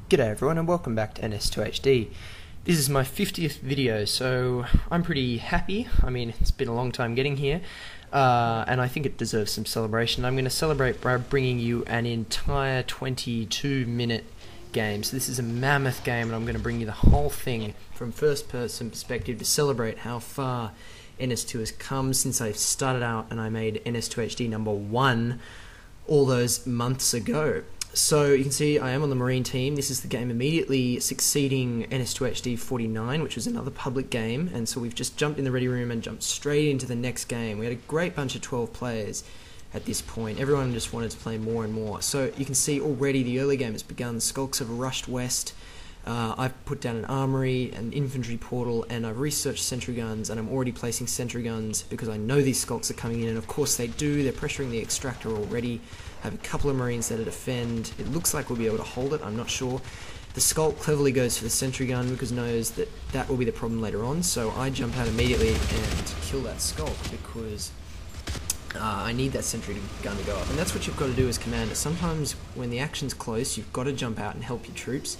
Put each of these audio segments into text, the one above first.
G'day everyone and welcome back to NS2HD. This is my 50th video, so I'm pretty happy. I mean, it's been a long time getting here, and I think it deserves some celebration. I'm going to celebrate by bringing you an entire 22-minute game. So this is a mammoth game, and I'm going to bring you the whole thing from first-person perspective to celebrate how far NS2 has come since I started out and I made NS2HD number 1 all those months ago. So you can see I am on the Marine team. This is the game immediately succeeding NS2HD 49, which was another public game, and so we've just jumped in the ready room and jumped straight into the next game. We had a great bunch of 12 players at this point. Everyone just wanted to play more and more. So you can see already the early game has begun. Skulks have rushed west. I've put down an armory, an infantry portal, and I've researched sentry guns, and I'm already placing sentry guns because I know these skulks are coming in, and of course they do. They're pressuring the extractor already. I have a couple of marines there to defend. It looks like we'll be able to hold it, I'm not sure. The skulk cleverly goes for the sentry gun because it knows that that will be the problem later on, so I jump out immediately and kill that skulk because I need that sentry gun to go up. And that's what you've got to do as commander. Sometimes when the action's close, you've got to jump out and help your troops.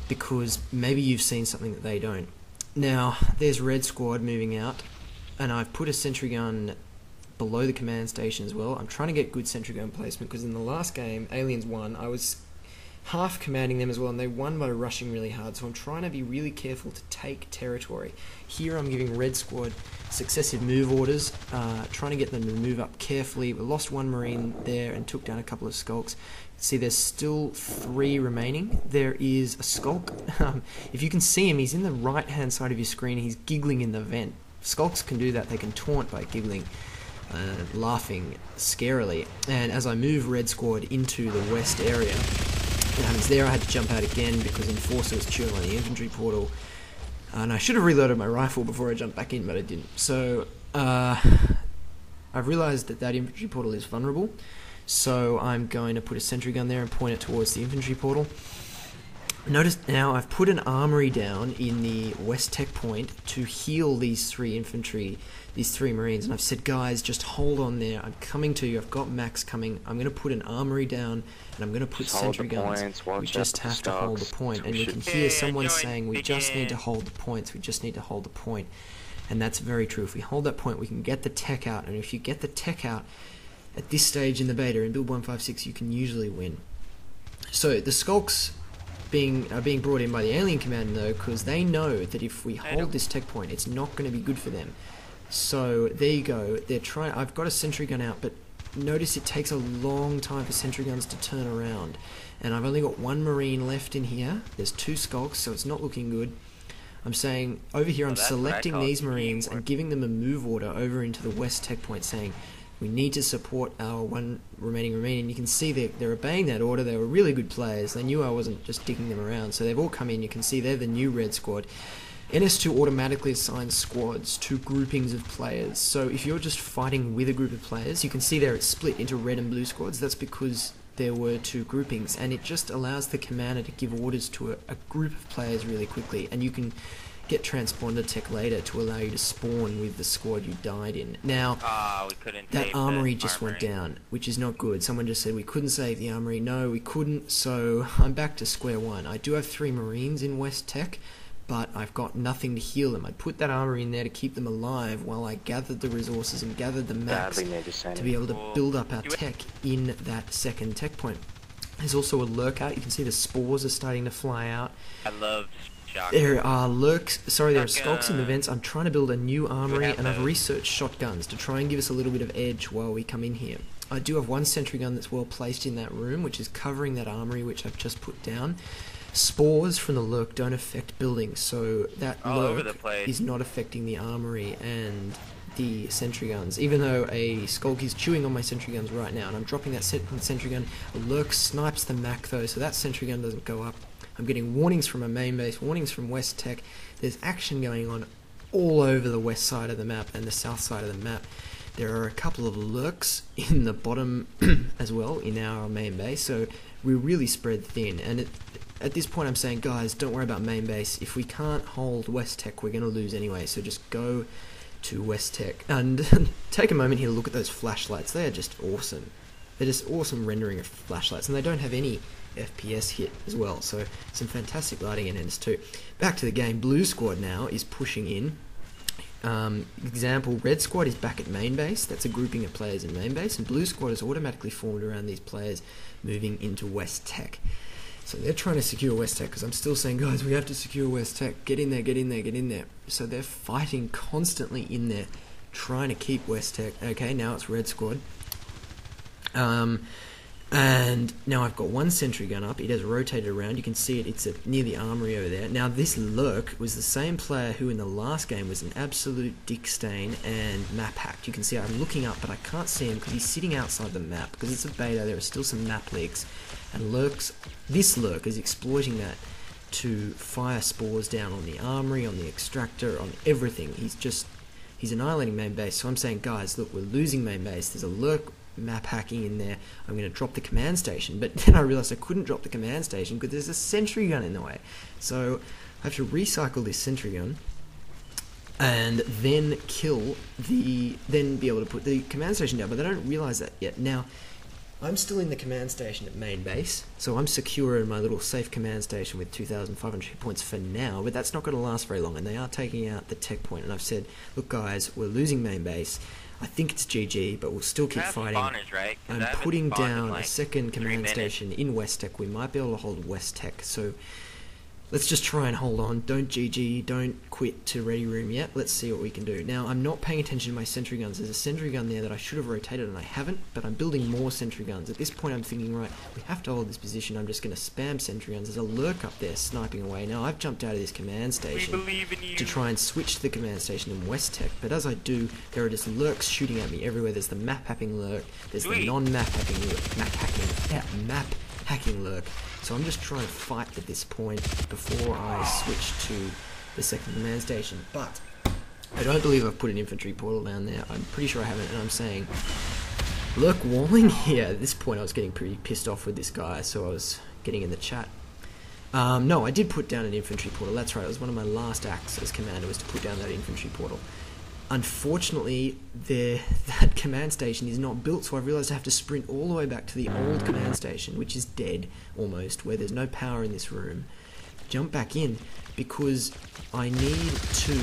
Because maybe you've seen something that they don't. Now, there's Red Squad moving out, and I've put a sentry gun below the command station as well. I'm trying to get good sentry gun placement because in the last game, Aliens won, I was half commanding them as well, and they won by rushing really hard, so I'm trying to be really careful to take territory. Here I'm giving Red Squad successive move orders, trying to get them to move up carefully. We lost one marine there and took down a couple of skulks. See, there's still 3 remaining. There is a skulk. If you can see him, he's in the right hand side of your screen. He's giggling in the vent. Skulks can do that. They can taunt by giggling, laughing scarily. And as I move Red Squad into the west area, what happens there, I had to jump out again because Enforcer was chewing on the infantry portal. And I should have reloaded my rifle before I jumped back in, but I didn't. So I've realized that infantry portal is vulnerable. So I'm going to put a sentry gun there and point it towards the infantry portal. Notice now I've put an armory down in the west tech point to heal these 3 infantry, these 3 marines, and I've said, guys, just hold on there. I'm coming to you. I've got Max coming. I'm going to put an armory down and I'm going to put sentry guns. We just have to hold the point. And you can hear someone saying, we just need to hold the points. We just need to hold the point. And that's very true. If we hold that point, we can get the tech out. And if you get the tech out, at this stage in the beta, in build 156, you can usually win. So the skulks are being brought in by the alien command though, because they know that if we hold this tech point, it's not going to be good for them. So there you go. They're trying. I've got a sentry gun out, but notice it takes a long time for sentry guns to turn around, and I've only got 1 marine left in here. There's 2 skulks, so it's not looking good. I'm saying over here, I'm selecting these marines and giving them a move order over into the west tech point, saying, we need to support our 1 remaining marine, and you can see they're obeying that order. They were really good players. They knew I wasn't just digging them around, so they've all come in. You can see they're the new Red Squad. NS2 automatically assigns squads to groupings of players, so if you're just fighting with a group of players, you can see there it's split into red and blue squads. That's because there were 2 groupings, and it just allows the commander to give orders to a group of players really quickly, and you can get transponder tech later to allow you to spawn with the squad you died in. Now, that armory just went down, which is not good. Someone just said we couldn't save the armory. No, we couldn't, so I'm back to square one. I do have 3 marines in West Tech, but I've got nothing to heal them. I put that armory in there to keep them alive while I gathered the resources and gathered the max to be able to build up our tech in that second tech point. There's also a lurk out. You can see the spores are starting to fly out. I love There are skulks in the vents. I'm trying to build a new armory, and I've researched shotguns to try and give us a little bit of edge while we come in here. I do have 1 sentry gun that's well placed in that room, which is covering that armory which I've just put down. Spores from the lurk don't affect buildings, so that lurk is not affecting the armory and the sentry guns, even though a skulk is chewing on my sentry guns right now, and I'm dropping that sentry gun. A lurk snipes the Mac though, so that sentry gun doesn't go up. I'm getting warnings from a main base, warnings from West Tech. There's action going on all over the west side of the map and the south side of the map. There are a couple of lurks in the bottom as well in our main base, so we're really spread thin. And at this point I'm saying, guys, don't worry about main base. If we can't hold West Tech, we're going to lose anyway, so just go to West Tech. And take a moment here to look at those flashlights. They are just awesome. They're just awesome rendering of flashlights, and they don't have any FPS hit as well. So some fantastic lighting in NS2. Back to the game. Blue squad now is pushing in. Example, red squad is back at main base. That's a grouping of players in main base, and blue squad is automatically formed around these players moving into West Tech. So they're trying to secure West Tech, because I'm still saying, guys, we have to secure West Tech. Get in there, get in there, get in there. So they're fighting constantly in there, trying to keep West Tech. Okay, now it's red squad. And now I've got one sentry gun up. It has rotated around. You can see it. It's near the armory over there. Now this lurk was the same player who in the last game was an absolute dick stain and map hacked. You can see I'm looking up, but I can't see him because he's sitting outside the map. Because it's a beta, there are still some map leaks. And this lurk is exploiting that to fire spores down on the armory, on the extractor, on everything. He's annihilating main base. So I'm saying, guys, look, we're losing main base. There's a lurk map hacking in there. I'm going to drop the command station, but then I realized I couldn't drop the command station because there's a sentry gun in the way. So I have to recycle this sentry gun and then then be able to put the command station down, but they don't realize that yet. Now I'm still in the command station at main base, so I'm secure in my little safe command station with 2,500 hit points for now, but that's not going to last very long, and they are taking out the tech point, and I've said, look guys, we're losing main base. I think it's GG, but we'll still keep fighting. Right? I'm putting down a second command station in West Tech. We might be able to hold West Tech, so let's just try and hold on. Don't GG, don't quit to ready room yet. Let's see what we can do. Now, I'm not paying attention to my sentry guns. There's a sentry gun there that I should have rotated and I haven't, but I'm building more sentry guns. At this point, I'm thinking, right, we have to hold this position. I'm just going to spam sentry guns. There's a lurk up there sniping away. Now, I've jumped out of this command station to try and switch to the command station in West Tech, but as I do, there are just lurks shooting at me everywhere. There's the map hacking lurk, there's the non-map hacking lurk, map hacking lurk. So I'm just trying to fight at this point before I switch to the second command station. But I don't believe I've put an infantry portal down there. I'm pretty sure I haven't, and I'm saying lurk walling here. At this point I was getting pretty pissed off with this guy, so I was getting in the chat. No, I did put down an infantry portal. That's right, it was one of my last acts as commander, was to put down that infantry portal. Unfortunately, that command station is not built, so I've realised I have to sprint all the way back to the old command station, which is dead, almost, where there's no power in this room. Jump back in, because I need to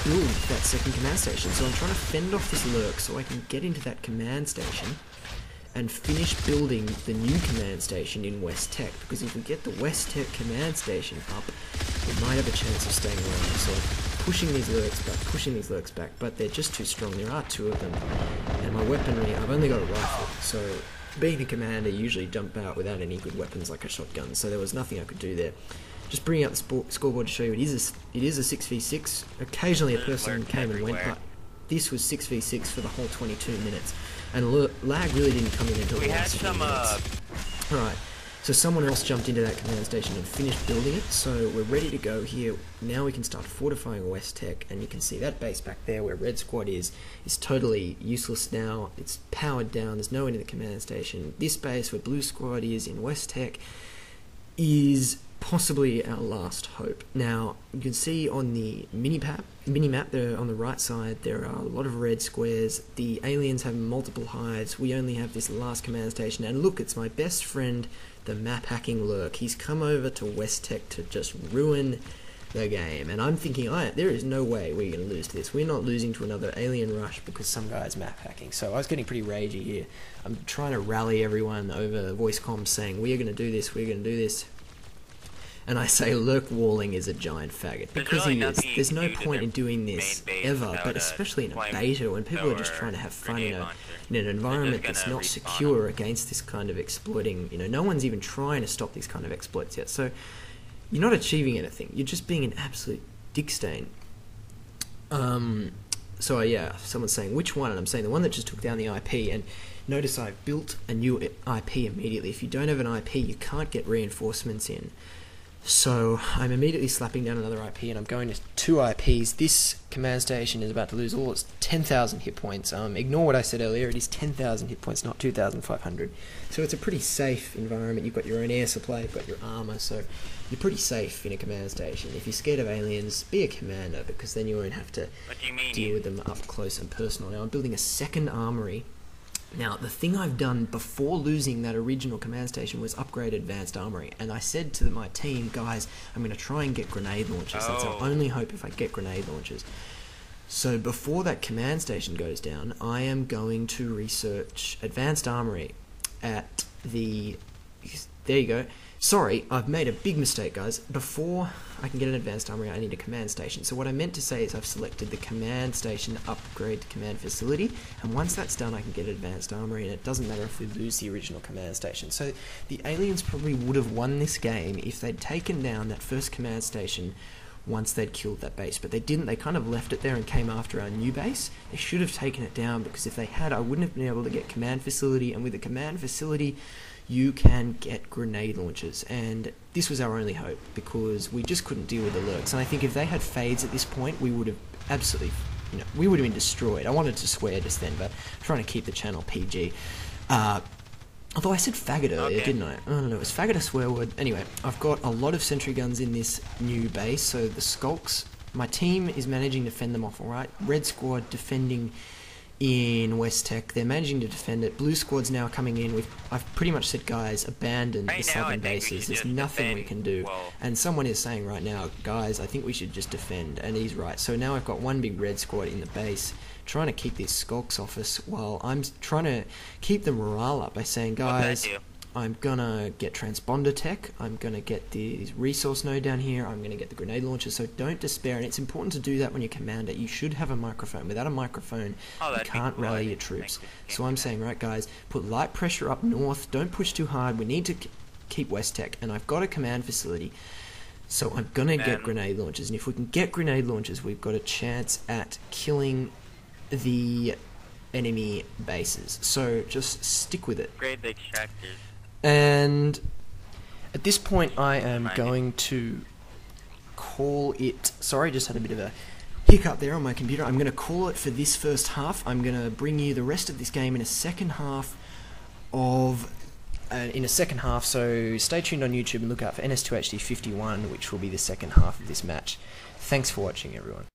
build that second command station. So I'm trying to fend off this lurk so I can get into that command station and finish building the new command station in West Tech, because if we get the West Tech command station up, we might have a chance of staying around. So pushing these lurks back, but they're just too strong. There are two of them, and my weaponry, I've only got a rifle, so being a commander, you usually jump out without any good weapons like a shotgun, so there was nothing I could do there. Just bringing out the scoreboard to show you, it is a 6v6. Occasionally a person came and went, but this was 6v6 for the whole 22 minutes, and lag really didn't come in until the last few minutes. Alright, so someone else jumped into that command station and finished building it, so we're ready to go here. Now we can start fortifying West Tech, and you can see that base back there where Red Squad is totally useless now. It's powered down, there's no one in the command station. This base where Blue Squad is in West Tech is possibly our last hope. Now, you can see on the mini-map there on the right side, there are a lot of red squares. The aliens have multiple hides. We only have this last command station, and look, it's my best friend, the map hacking lurk. He's come over to West Tech to just ruin the game, and I'm thinking, there is no way we're going to lose to this. We're not losing to another alien rush because some guy's map hacking. So I was getting pretty ragey here. I'm trying to rally everyone over voice comms saying, we are going to do this, we're going to do this. And I say lurk walling is a giant faggot, because he is. There's no point in doing this ever, but especially in a beta when people are just trying to have fun in an environment that's not secure against this kind of exploiting. No one's even trying to stop these kind of exploits yet. So you're not achieving anything. You're just being an absolute dick stain. So yeah, someone's saying which one, and I'm saying the one that just took down the IP. And notice I built a new IP immediately. If you don't have an IP, you can't get reinforcements in. So I'm immediately slapping down another IP, and I'm going to 2 IPs. This command station is about to lose all its 10,000 hit points. Ignore what I said earlier, it is 10,000 hit points, not 2,500. So it's a pretty safe environment. You've got your own air supply, you've got your armor, so you're pretty safe in a command station. If you're scared of aliens, be a commander, because then you won't have to deal with them up close and personal. Now I'm building a second armory, Now, the thing I've done before losing that original command station was upgrade advanced armory, and I said to my team, guys, I'm going to try and get grenade launchers. That's our only hope if I get grenade launchers. So before that command station goes down, I am going to research advanced armory at the... There you go. Sorry, I've made a big mistake, guys. Before I can get an advanced armory, I need a command station. So what I meant to say is I've selected the command station upgrade to command facility, and once that's done, I can get advanced armory, and it doesn't matter if we lose the original command station. So the aliens probably would have won this game if they'd taken down that first command station once they'd killed that base, but they didn't. They kind of left it there and came after our new base. They should have taken it down, because if they had, I wouldn't have been able to get command facility, and with a command facility you can get grenade launchers, and this was our only hope, because we just couldn't deal with the lurks. And I think if they had fades at this point, we would have absolutely, we would have been destroyed. I wanted to swear just then, but I'm trying to keep the channel PG. Although I said faggot earlier, didn't I? I don't know, is faggot a swear word? Anyway, I've got a lot of sentry guns in this new base, so the skulks, my team is managing to fend them off alright. Red squad defending in West Tech, they're managing to defend it. Blue squad's now coming in. I've pretty much said, guys, abandon the southern bases. There's nothing we can do. And someone is saying right now, guys, I think we should just defend, and he's right. So now I've got one big red squad in the base, trying to keep these skulks off us, while I'm trying to keep the morale up by saying, guys, I'm gonna get transponder tech, I'm gonna get the resource node down here, I'm gonna get the grenade launcher, so don't despair. And it's important to do that when you command it. You should have a microphone. Without a microphone, you can't rally your troops. So I'm saying, right guys, put light pressure up north, don't push too hard, we need to keep West Tech, and I've got a command facility, so I'm gonna get grenade launchers, and if we can get grenade launchers, we've got a chance at killing the enemy bases. So just stick with it. Grade the extractors. And at this point I am going to call it, sorry, just had a bit of a hiccup there on my computer. I'm going to call it for this first half. I'm going to bring you the rest of this game in a second half so stay tuned on YouTube and look out for NS2HD 51, which will be the second half of this match. Thanks for watching, everyone.